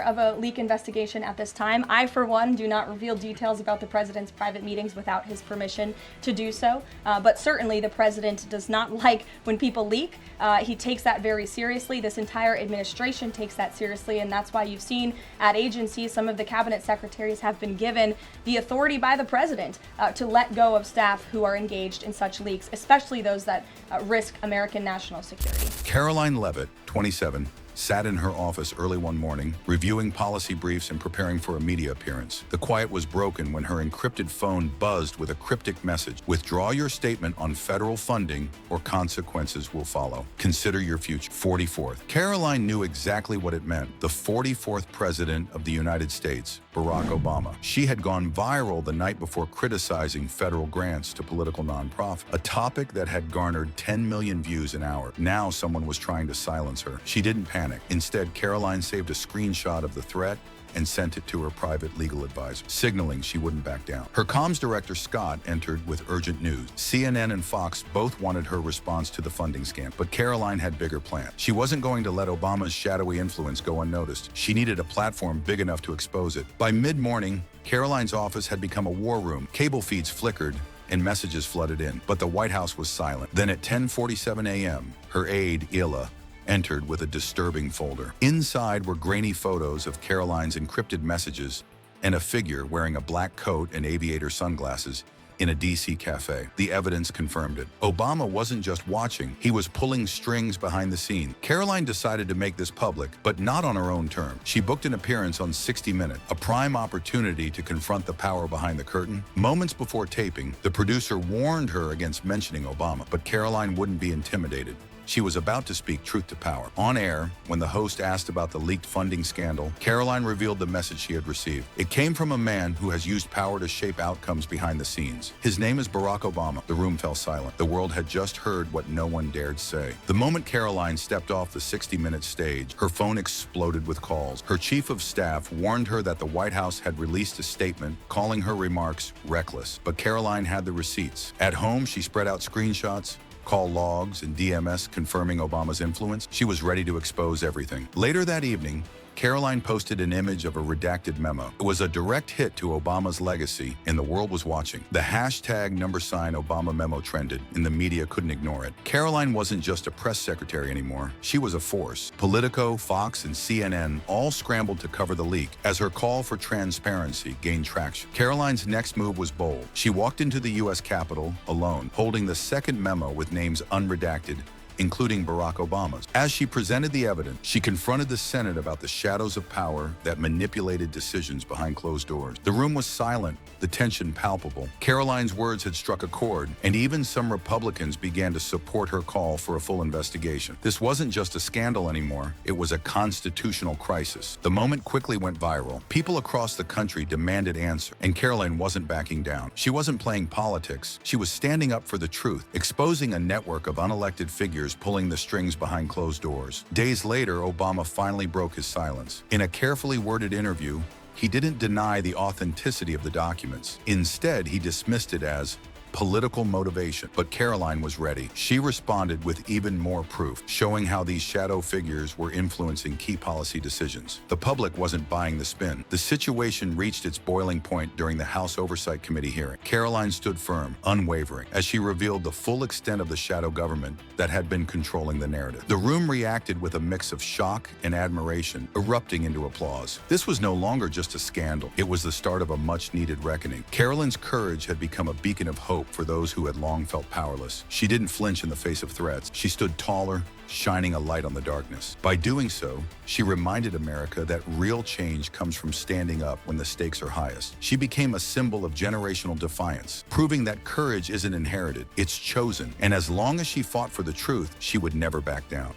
aware of a leak investigation at this time. I, for one, do not reveal details about the president's private meetings without his permission to do so. But certainly the president does not like when people leak. He takes that very seriously. This entire administration takes that seriously, and that's why you've seen at agencies some of the cabinet secretaries have been given the authority by the president to let go of staff who are engaged in such leaks, especially those that risk American national security. Karoline Leavitt, 27, sat in her office early one morning, reviewing policy briefs and preparing for a media appearance. The quiet was broken when her encrypted phone buzzed with a cryptic message: "Withdraw your statement on federal funding or consequences will follow. Consider your future." 44th. Karoline knew exactly what it meant. The 44th president of the United States, Barack Obama. She had gone viral the night before criticizing federal grants to political nonprofits, a topic that had garnered 10 million views an hour. Now someone was trying to silence her. She didn't panic. Instead, Karoline saved a screenshot of the threat and sent it to her private legal advisor, signaling she wouldn't back down. Her comms director, Scott, entered with urgent news. CNN and Fox both wanted her response to the funding scam, but Karoline had bigger plans. She wasn't going to let Obama's shadowy influence go unnoticed. She needed a platform big enough to expose it. By mid-morning, Karoline's office had become a war room. Cable feeds flickered and messages flooded in, but the White House was silent. Then at 10:47 a.m., her aide, Ila, entered with a disturbing folder. Inside were grainy photos of Karoline's encrypted messages and a figure wearing a black coat and aviator sunglasses in a DC cafe. The evidence confirmed it. Obama wasn't just watching, he was pulling strings behind the scene. Karoline decided to make this public, but not on her own terms. She booked an appearance on 60 Minutes, a prime opportunity to confront the power behind the curtain. Moments before taping, the producer warned her against mentioning Obama, but Karoline wouldn't be intimidated. She was about to speak truth to power. On air, when the host asked about the leaked funding scandal, Karoline revealed the message she had received. It came from a man who has used power to shape outcomes behind the scenes. His name is Barack Obama. The room fell silent. The world had just heard what no one dared say. The moment Karoline stepped off the 60 Minutes stage, her phone exploded with calls. Her chief of staff warned her that the White House had released a statement calling her remarks reckless. But Karoline had the receipts. At home, she spread out screenshots, call logs, and DMS confirming Obama's influence. She was ready to expose everything. Later that evening, Karoline posted an image of a redacted memo. It was a direct hit to Obama's legacy, and the world was watching. The hashtag #Obama memo trended, and the media couldn't ignore it. Karoline wasn't just a press secretary anymore. She was a force. Politico, Fox, and CNN all scrambled to cover the leak as her call for transparency gained traction. Karoline's next move was bold. She walked into the U.S. Capitol alone, holding the second memo with names unredacted, including Barack Obama's. As she presented the evidence, she confronted the Senate about the shadows of power that manipulated decisions behind closed doors. The room was silent, the tension palpable. Karoline's words had struck a chord, and even some Republicans began to support her call for a full investigation. This wasn't just a scandal anymore, it was a constitutional crisis. The moment quickly went viral. People across the country demanded answers, and Karoline wasn't backing down. She wasn't playing politics, she was standing up for the truth, exposing a network of unelected figures pulling the strings behind closed doors. Days later, Obama finally broke his silence. In a carefully worded interview, he didn't deny the authenticity of the documents. Instead, he dismissed it as political motivation. But Karoline was ready. She responded with even more proof, showing how these shadow figures were influencing key policy decisions. The public wasn't buying the spin. The situation reached its boiling point during the House Oversight Committee hearing. Karoline stood firm, unwavering, as she revealed the full extent of the shadow government that had been controlling the narrative. The room reacted with a mix of shock and admiration, erupting into applause. This was no longer just a scandal. It was the start of a much-needed reckoning. Karoline's courage had become a beacon of hope for those who had long felt powerless. She didn't flinch in the face of threats. She stood taller, shining a light on the darkness. By doing so, she reminded America that real change comes from standing up when the stakes are highest. She became a symbol of generational defiance, proving that courage isn't inherited, it's chosen. And as long as she fought for the truth, she would never back down.